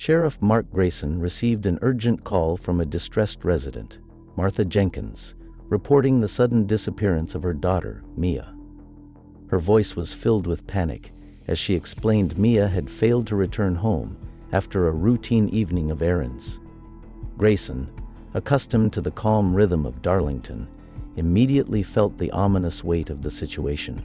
Sheriff Mark Grayson received an urgent call from a distressed resident, Martha Jenkins, reporting the sudden disappearance of her daughter, Mia. Her voice was filled with panic as she explained Mia had failed to return home after a routine evening of errands. Grayson, accustomed to the calm rhythm of Darlington, immediately felt the ominous weight of the situation.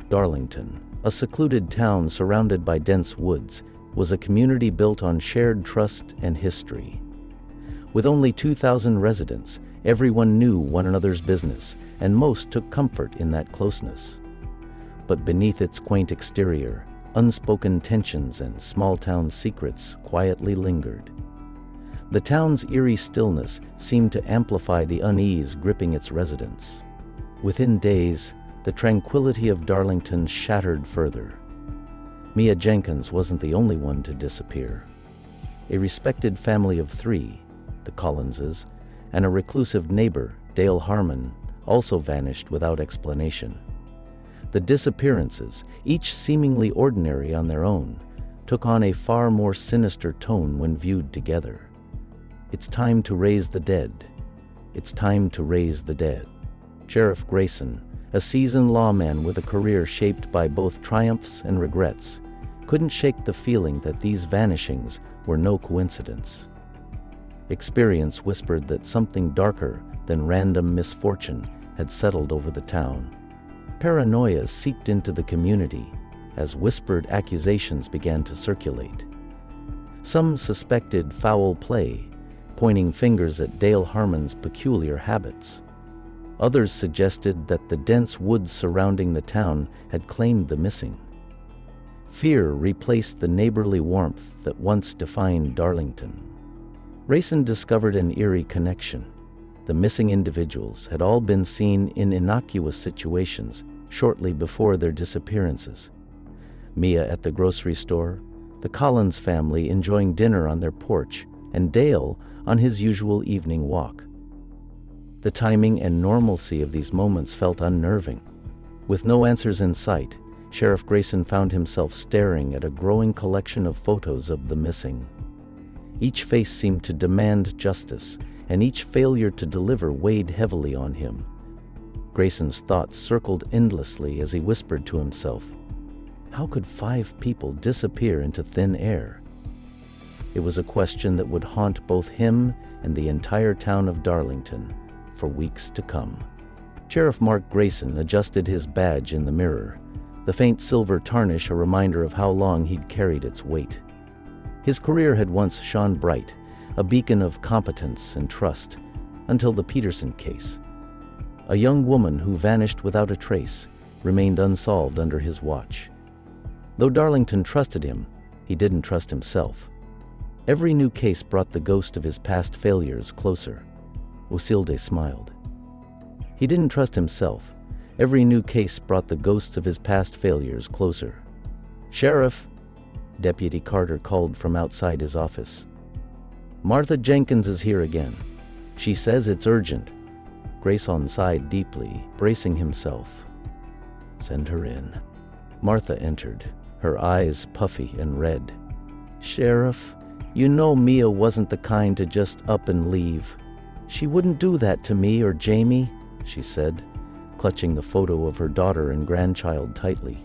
Darlington, a secluded town surrounded by dense woods, was a community built on shared trust and history. With only 2,000 residents, everyone knew one another's business, and most took comfort in that closeness. But beneath its quaint exterior, unspoken tensions and small-town secrets quietly lingered. The town's eerie stillness seemed to amplify the unease gripping its residents. Within days, the tranquility of Darlington shattered further. Mia Jenkins wasn't the only one to disappear. A respected family of 3, the Collinses, and a reclusive neighbor, Dale Harmon, also vanished without explanation. The disappearances, each seemingly ordinary on their own, took on a far more sinister tone when viewed together. It's time to raise the dead. It's time to raise the dead. Sheriff Grayson, a seasoned lawman with a career shaped by both triumphs and regrets, couldn't shake the feeling that these vanishings were no coincidence. Experience whispered that something darker than random misfortune had settled over the town. Paranoia seeped into the community as whispered accusations began to circulate. Some suspected foul play, pointing fingers at Dale Harmon's peculiar habits. Others suggested that the dense woods surrounding the town had claimed the missing. Fear replaced the neighborly warmth that once defined Darlington. Grayson discovered an eerie connection. The missing individuals had all been seen in innocuous situations shortly before their disappearances. Mia at the grocery store, the Collins family enjoying dinner on their porch, and Dale on his usual evening walk. The timing and normalcy of these moments felt unnerving. With no answers in sight, Sheriff Grayson found himself staring at a growing collection of photos of the missing. Each face seemed to demand justice, and each failure to deliver weighed heavily on him. Grayson's thoughts circled endlessly as he whispered to himself, how could 5 people disappear into thin air? It was a question that would haunt both him and the entire town of Darlington for weeks to come. Sheriff Mark Grayson adjusted his badge in the mirror, the faint silver tarnish a reminder of how long he'd carried its weight. His career had once shone bright, a beacon of competence and trust, until the Peterson case. A young woman who vanished without a trace remained unsolved under his watch. Though Darlington trusted him, he didn't trust himself. Every new case brought the ghost of his past failures closer. Osilde smiled. He didn't trust himself. Every new case brought the ghosts of his past failures closer. Sheriff, Deputy Carter called from outside his office. Martha Jenkins is here again. She says it's urgent. Grayson sighed deeply, bracing himself. Send her in. Martha entered, her eyes puffy and red. Sheriff, you know Mia wasn't the kind to just up and leave. She wouldn't do that to me or Jamie, she said, clutching the photo of her daughter and grandchild tightly.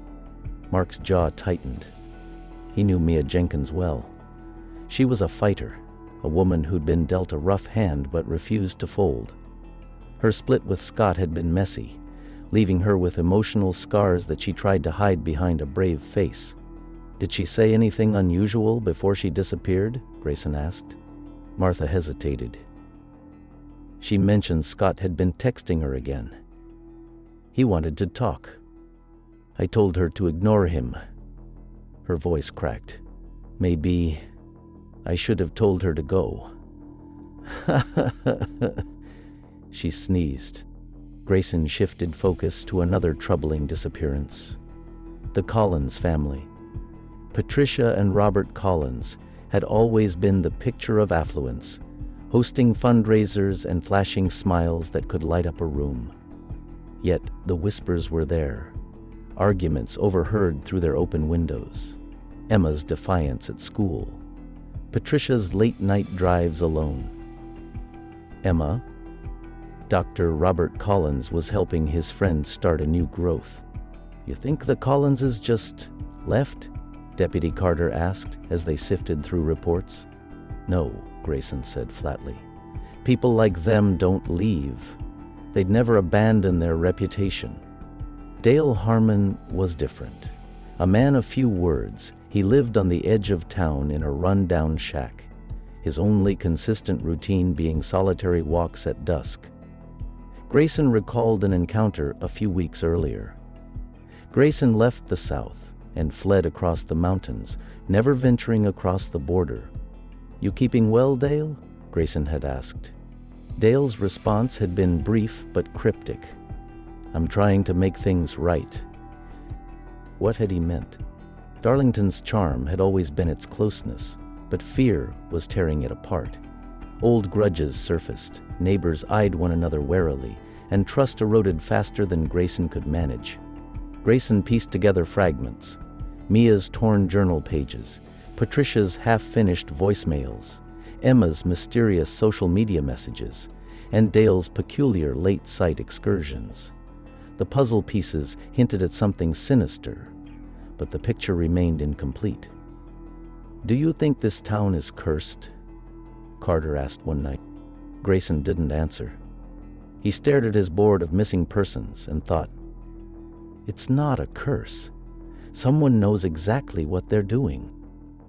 Mark's jaw tightened. He knew Mia Jenkins well. She was a fighter, a woman who'd been dealt a rough hand but refused to fold. Her split with Scott had been messy, leaving her with emotional scars that she tried to hide behind a brave face. Did she say anything unusual before she disappeared? Grayson asked. Martha hesitated. She mentioned Scott had been texting her again. He wanted to talk. I told her to ignore him. Her voice cracked. Maybe I should have told her to go. She sneezed. Grayson shifted focus to another troubling disappearance. The Collins family. Patricia and Robert Collins had always been the picture of affluence, hosting fundraisers and flashing smiles that could light up a room. Yet the whispers were there, arguments overheard through their open windows, Emma's defiance at school, Patricia's late-night drives alone. Emma, Dr. Robert Collins was helping his friend start a new growth. "You think the Collinses just left?" Deputy Carter asked as they sifted through reports. "No," Grayson said flatly. "People like them don't leave. They'd never abandon their reputation." Dale Harmon was different. A man of few words, he lived on the edge of town in a run-down shack, his only consistent routine being solitary walks at dusk. Grayson recalled an encounter a few weeks earlier. Grayson left the South and fled across the mountains, never venturing across the border. "You keeping well, Dale?" Grayson had asked. Dale's response had been brief but cryptic. "I'm trying to make things right." What had he meant? Darlington's charm had always been its closeness, but fear was tearing it apart. Old grudges surfaced, neighbors eyed one another warily, and trust eroded faster than Grayson could manage. Grayson pieced together fragments: Mia's torn journal pages, Patricia's half-finished voicemails, Emma's mysterious social media messages, and Dale's peculiar late-sight excursions. The puzzle pieces hinted at something sinister, but the picture remained incomplete. "Do you think this town is cursed?" Carter asked one night. Grayson didn't answer. He stared at his board of missing persons and thought, "It's not a curse. Someone knows exactly what they're doing."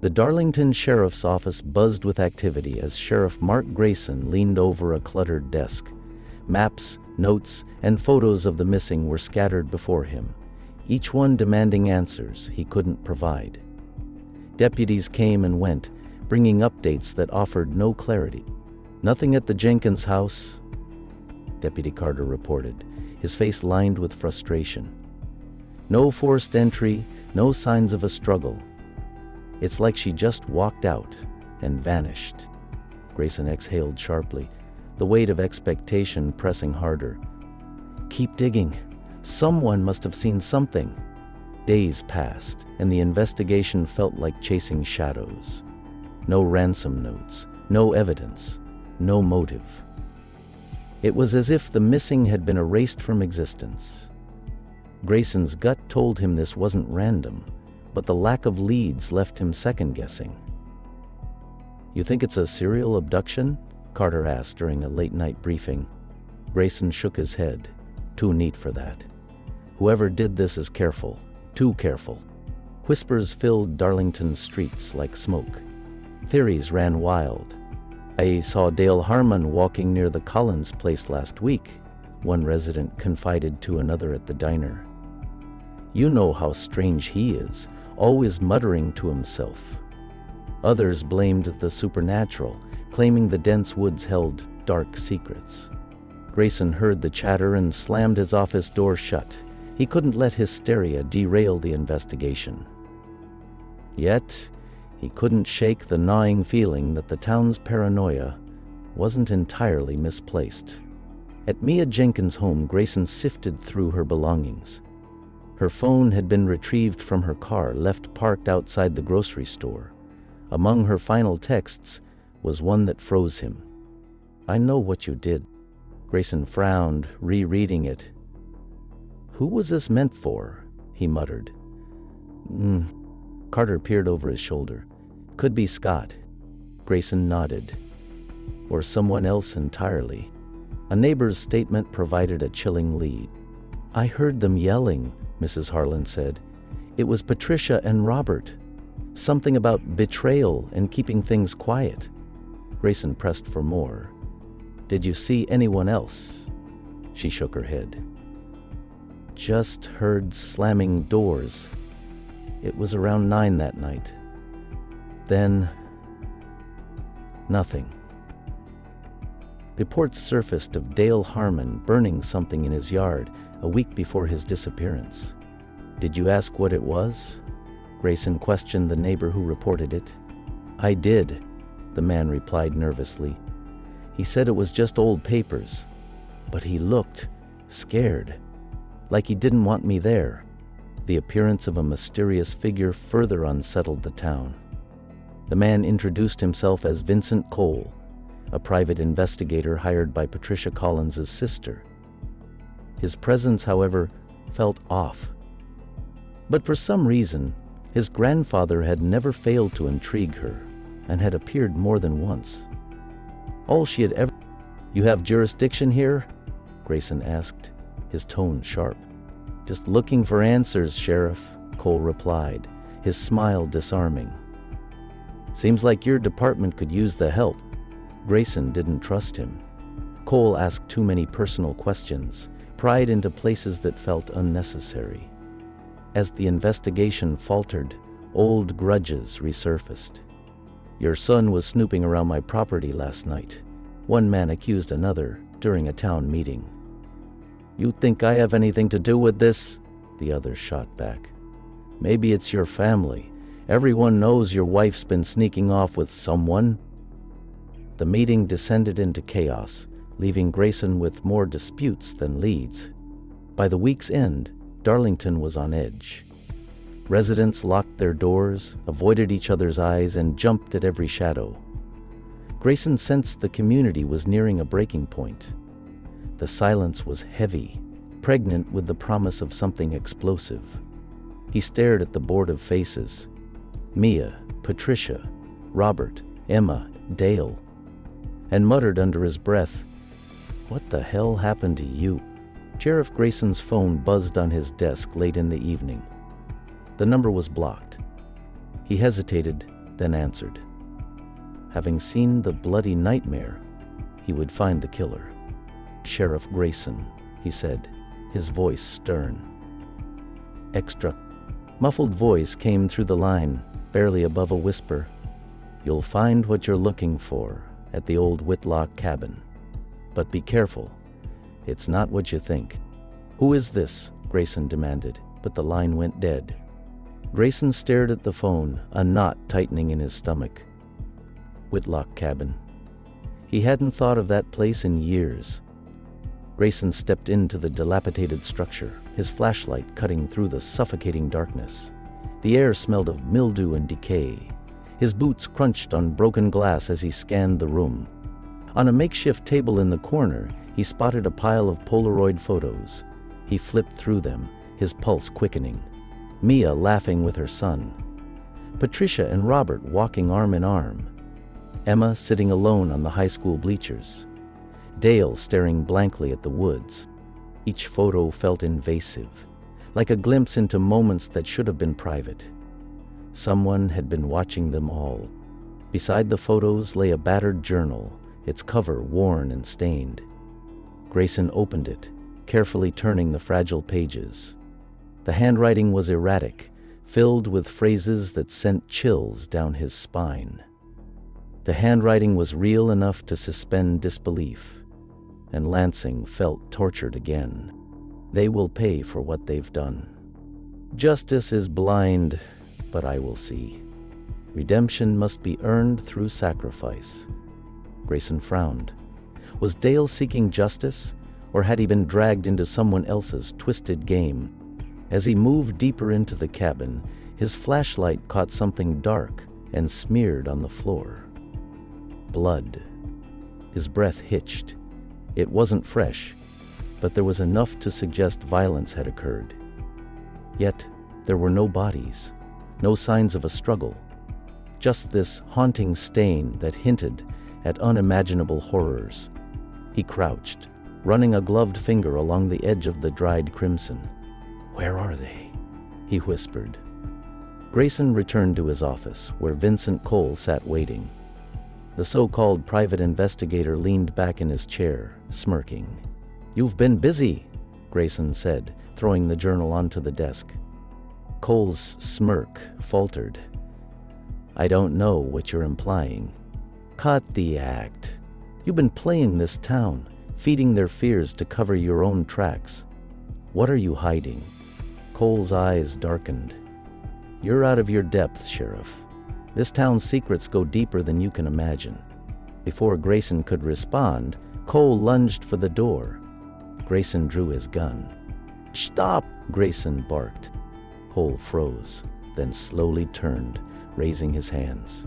The Darlington Sheriff's Office buzzed with activity as Sheriff Mark Grayson leaned over a cluttered desk. Maps, notes, and photos of the missing were scattered before him, each one demanding answers he couldn't provide. Deputies came and went, bringing updates that offered no clarity. "Nothing at the Jenkins house," Deputy Carter reported, his face lined with frustration. "No forced entry, no signs of a struggle. It's like she just walked out and vanished." Grayson exhaled sharply, the weight of expectation pressing harder. "Keep digging. Someone must have seen something." Days passed, and the investigation felt like chasing shadows. No ransom notes, no evidence, no motive. It was as if the missing had been erased from existence. Grayson's gut told him this wasn't random, but the lack of leads left him second-guessing. "You think it's a serial abduction?" Carter asked during a late-night briefing. Grayson shook his head. "Too neat for that. Whoever did this is careful, too careful." Whispers filled Darlington's streets like smoke. Theories ran wild. "I saw Dale Harmon walking near the Collins place last week," one resident confided to another at the diner. "You know how strange he is, always muttering to himself." Others blamed the supernatural, claiming the dense woods held dark secrets. Grayson heard the chatter and slammed his office door shut. He couldn't let hysteria derail the investigation. Yet, he couldn't shake the gnawing feeling that the town's paranoia wasn't entirely misplaced. At Mia Jenkins' home, Grayson sifted through her belongings. Her phone had been retrieved from her car, left parked outside the grocery store. Among her final texts was one that froze him. "I know what you did." Grayson frowned, rereading it. "Who was this meant for?" he muttered. Carter peered over his shoulder. "Could be Scott." Grayson nodded. "Or someone else entirely." A neighbor's statement provided a chilling lead. "I heard them yelling," Mrs. Harlan said. "It was Patricia and Robert. Something about betrayal and keeping things quiet." Grayson pressed for more. "Did you see anyone else?" She shook her head. "Just heard slamming doors. It was around 9 that night. Then, nothing." Reports surfaced of Dale Harmon burning something in his yard a week before his disappearance. "Did you ask what it was?" Grayson questioned the neighbor who reported it. "I did," the man replied nervously. "He said it was just old papers, but he looked scared, like he didn't want me there." The appearance of a mysterious figure further unsettled the town. The man introduced himself as Vincent Cole, a private investigator hired by Patricia Collins's sister. His presence, however, felt off. But for some reason, his grandfather had never failed to intrigue her and had appeared more than once. All she had ever... "You have jurisdiction here?" Grayson asked, his tone sharp. "Just looking for answers, Sheriff," Cole replied, his smile disarming. "Seems like your department could use the help." Grayson didn't trust him. Cole asked too many personal questions, pried into places that felt unnecessary. As the investigation faltered, old grudges resurfaced. "Your son was snooping around my property last night," one man accused another during a town meeting. "You think I have anything to do with this?" the other shot back. "Maybe it's your family. Everyone knows your wife's been sneaking off with someone." The meeting descended into chaos, leaving Grayson with more disputes than leads. By the week's end, Darlington was on edge. Residents locked their doors, avoided each other's eyes, and jumped at every shadow. Grayson sensed the community was nearing a breaking point. The silence was heavy, pregnant with the promise of something explosive. He stared at the board of faces: Mia, Patricia, Robert, Emma, Dale, and muttered under his breath, "What the hell happened to you?" Sheriff Grayson's phone buzzed on his desk late in the evening. The number was blocked. He hesitated, then answered. Having seen the bloody nightmare, he would find the killer. "Sheriff Grayson," he said, his voice stern. "Extra." Muffled voice came through the line, barely above a whisper. "You'll find what you're looking for at the old Whitlock cabin. But be careful. It's not what you think." "Who is this?" Grayson demanded, but the line went dead. Grayson stared at the phone, a knot tightening in his stomach. Whitlock cabin. He hadn't thought of that place in years. Grayson stepped into the dilapidated structure, his flashlight cutting through the suffocating darkness. The air smelled of mildew and decay. His boots crunched on broken glass as he scanned the room. On a makeshift table in the corner, he spotted a pile of Polaroid photos. He flipped through them, his pulse quickening. Mia laughing with her son. Patricia and Robert walking arm in arm. Emma sitting alone on the high school bleachers. Dale staring blankly at the woods. Each photo felt invasive, like a glimpse into moments that should have been private. Someone had been watching them all. Beside the photos lay a battered journal, its cover worn and stained. Grayson opened it, carefully turning the fragile pages. The handwriting was erratic, filled with phrases that sent chills down his spine. The handwriting was real enough to suspend disbelief, and Lansing felt tortured again. They will pay for what they've done. Justice is blind, but I will see. Redemption must be earned through sacrifice. Grayson frowned. Was Dale seeking justice, or had he been dragged into someone else's twisted game? As he moved deeper into the cabin, his flashlight caught something dark and smeared on the floor. Blood. His breath hitched. It wasn't fresh, but there was enough to suggest violence had occurred. Yet, there were no bodies, no signs of a struggle, just this haunting stain that hinted at unimaginable horrors. He crouched, running a gloved finger along the edge of the dried crimson. "Where are they?" he whispered. Grayson returned to his office, where Vincent Cole sat waiting. The so-called private investigator leaned back in his chair, smirking. "You've been busy," Grayson said, throwing the journal onto the desk. Cole's smirk faltered. "I don't know what you're implying." "Cut the act. You've been playing this town, feeding their fears to cover your own tracks. What are you hiding?" Cole's eyes darkened. "You're out of your depth, Sheriff. This town's secrets go deeper than you can imagine." Before Grayson could respond, Cole lunged for the door. Grayson drew his gun. "Stop!" Grayson barked. Cole froze, then slowly turned, raising his hands.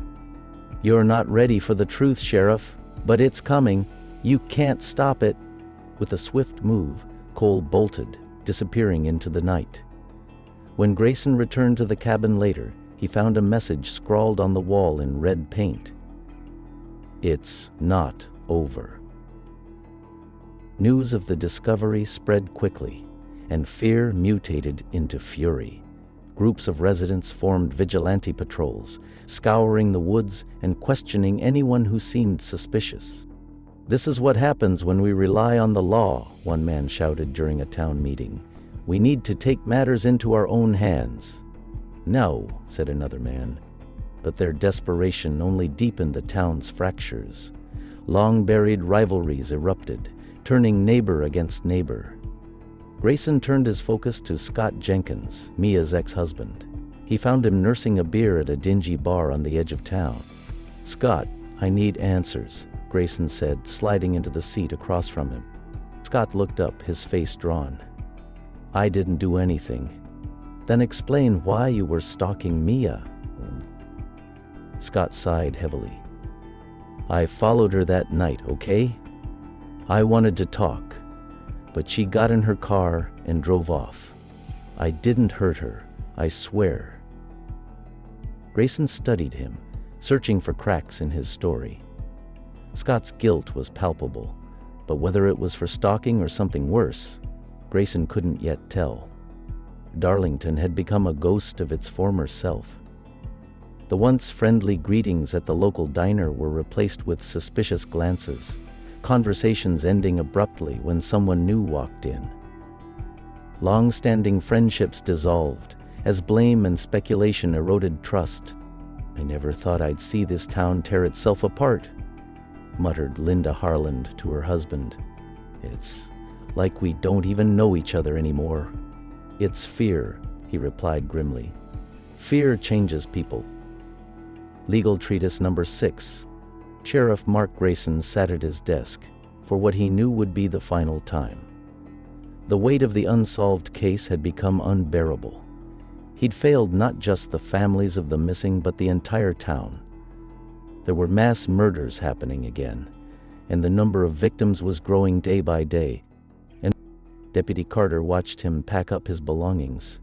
"You're not ready for the truth, Sheriff, but it's coming. You can't stop it." With a swift move, Cole bolted, disappearing into the night. When Grayson returned to the cabin later, he found a message scrawled on the wall in red paint. "It's not over." News of the discovery spread quickly, and fear mutated into fury. Groups of residents formed vigilante patrols, scouring the woods and questioning anyone who seemed suspicious. "This is what happens when we rely on the law," one man shouted during a town meeting. "We need to take matters into our own hands." "No," said another man. But their desperation only deepened the town's fractures. Long-buried rivalries erupted, turning neighbor against neighbor. Grayson turned his focus to Scott Jenkins, Mia's ex-husband. He found him nursing a beer at a dingy bar on the edge of town. "Scott, I need answers," Grayson said, sliding into the seat across from him. Scott looked up, his face drawn. "I didn't do anything." "Then explain why you were stalking Mia." Scott sighed heavily. "I followed her that night, okay? I wanted to talk, but she got in her car and drove off. I didn't hurt her, I swear." Grayson studied him, searching for cracks in his story. Scott's guilt was palpable, but whether it was for stalking or something worse, Grayson couldn't yet tell. Darlington had become a ghost of its former self. The once friendly greetings at the local diner were replaced with suspicious glances, conversations ending abruptly when someone new walked in. Long-standing friendships dissolved as blame and speculation eroded trust. "I never thought I'd see this town tear itself apart," muttered Linda Harland to her husband. "It's like we don't even know each other anymore." "It's fear," he replied grimly. "Fear changes people." Legal Treatise Number 6. Sheriff Mark Grayson sat at his desk for what he knew would be the final time. The weight of the unsolved case had become unbearable. He'd failed not just the families of the missing, but the entire town. There were mass murders happening again, and the number of victims was growing day by day. And Deputy Carter watched him pack up his belongings.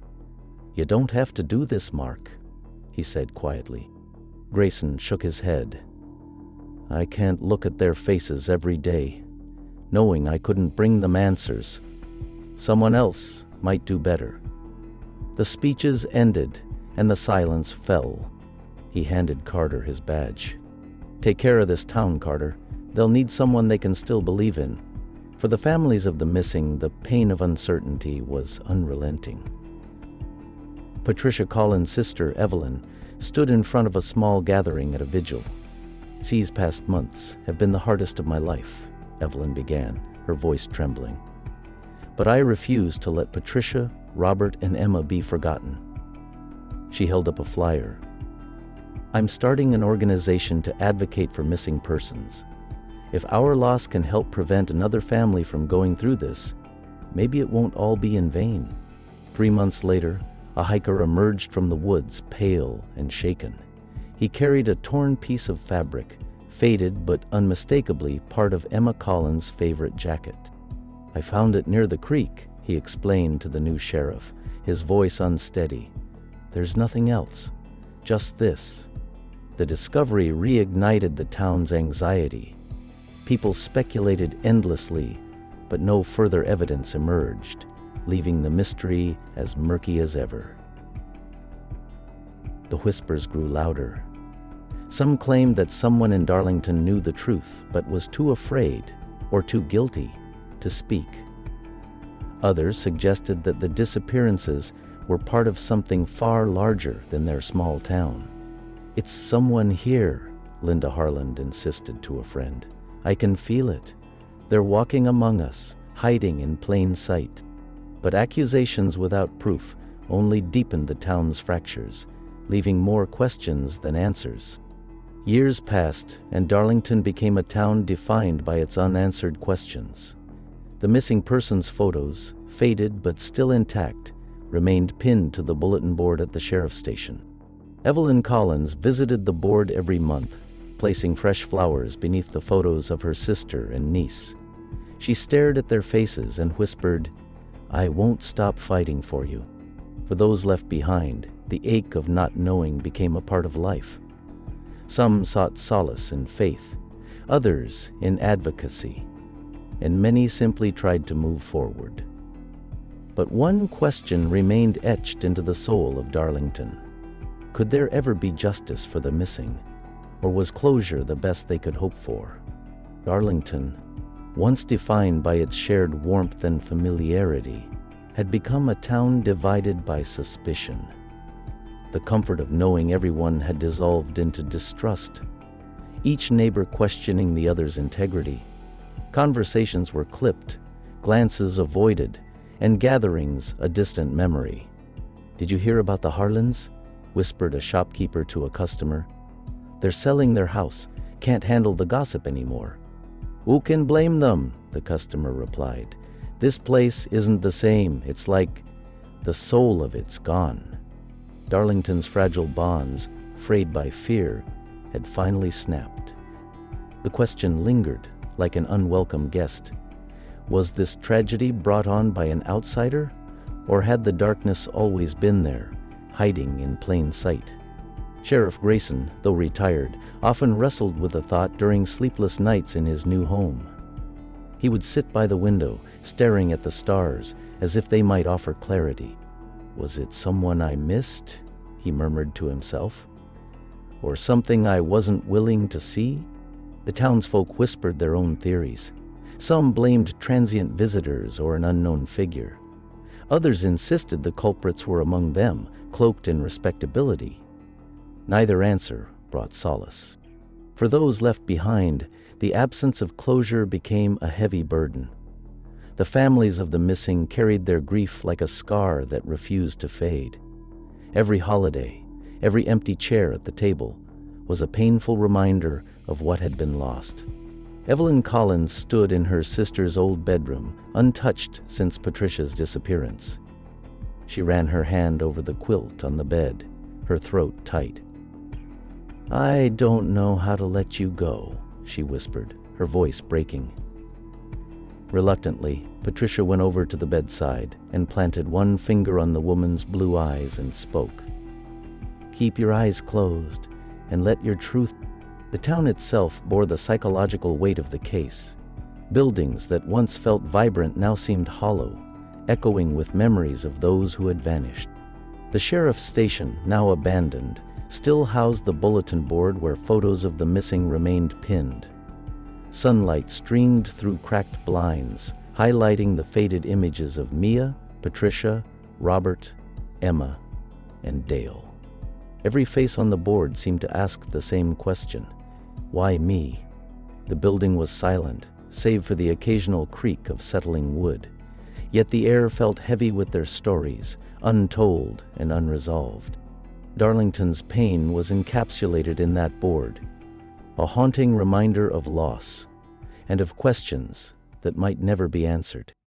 "You don't have to do this, Mark," he said quietly. Grayson shook his head. "I can't look at their faces every day, knowing I couldn't bring them answers. Someone else might do better." The speeches ended, and the silence fell. He handed Carter his badge. "Take care of this town, Carter. They'll need someone they can still believe in." For the families of the missing, the pain of uncertainty was unrelenting. Patricia Collins' sister, Evelyn, stood in front of a small gathering at a vigil. "These past months have been the hardest of my life," Evelyn began, her voice trembling. "But I refuse to let Patricia, Robert, and Emma be forgotten." She held up a flyer. "I'm starting an organization to advocate for missing persons. If our loss can help prevent another family from going through this, maybe it won't all be in vain." 3 months later, a hiker emerged from the woods, pale and shaken. He carried a torn piece of fabric, faded but unmistakably part of Emma Collins' favorite jacket. "I found it near the creek," he explained to the new sheriff, his voice unsteady. "There's nothing else, just this." The discovery reignited the town's anxiety. People speculated endlessly, but no further evidence emerged, leaving the mystery as murky as ever. The whispers grew louder. Some claimed that someone in Darlington knew the truth, but was too afraid, or too guilty, to speak. Others suggested that the disappearances were part of something far larger than their small town. "It's someone here," Linda Harland insisted to a friend. "I can feel it. They're walking among us, hiding in plain sight." But accusations without proof only deepened the town's fractures, leaving more questions than answers. Years passed, and Darlington became a town defined by its unanswered questions. The missing persons photos, faded but still intact, remained pinned to the bulletin board at the sheriff's station. Evelyn Collins visited the board every month, placing fresh flowers beneath the photos of her sister and niece. She stared at their faces and whispered, "I won't stop fighting for you." For those left behind, the ache of not knowing became a part of life. Some sought solace in faith, others in advocacy, and many simply tried to move forward. But one question remained etched into the soul of Darlington. Could there ever be justice for the missing, or was closure the best they could hope for? Darlington, once defined by its shared warmth and familiarity, had become a town divided by suspicion. The comfort of knowing everyone had dissolved into distrust, each neighbor questioning the other's integrity. Conversations were clipped, glances avoided, and gatherings a distant memory. "Did you hear about the Harlans?" whispered a shopkeeper to a customer. "They're selling their house, can't handle the gossip anymore." "Who can blame them?" the customer replied. "This place isn't the same. It's like the soul of it's gone." Darlington's fragile bonds, frayed by fear, had finally snapped. The question lingered, like an unwelcome guest. Was this tragedy brought on by an outsider, or had the darkness always been there, hiding in plain sight? Sheriff Grayson, though retired, often wrestled with the thought during sleepless nights in his new home. He would sit by the window, staring at the stars, as if they might offer clarity. "Was it someone I missed?" he murmured to himself. "Or something I wasn't willing to see?" The townsfolk whispered their own theories. Some blamed transient visitors or an unknown figure. Others insisted the culprits were among them, cloaked in respectability. Neither answer brought solace. For those left behind, the absence of closure became a heavy burden. The families of the missing carried their grief like a scar that refused to fade. Every holiday, every empty chair at the table, was a painful reminder of what had been lost. Evelyn Collins stood in her sister's old bedroom, untouched since Patricia's disappearance. She ran her hand over the quilt on the bed, her throat tight. "I don't know how to let you go," she whispered, her voice breaking. Reluctantly, Patricia went over to the bedside and planted one finger on the woman's blue eyes and spoke. "Keep your eyes closed and let your truth..." The town itself bore the psychological weight of the case. Buildings that once felt vibrant now seemed hollow, echoing with memories of those who had vanished. The sheriff's station, now abandoned, still housed the bulletin board where photos of the missing remained pinned. Sunlight streamed through cracked blinds, highlighting the faded images of Mia, Patricia, Robert, Emma, and Dale. Every face on the board seemed to ask the same question: why me? The building was silent, save for the occasional creak of settling wood. Yet the air felt heavy with their stories, untold and unresolved. Darlington's pain was encapsulated in that board, a haunting reminder of loss and of questions that might never be answered.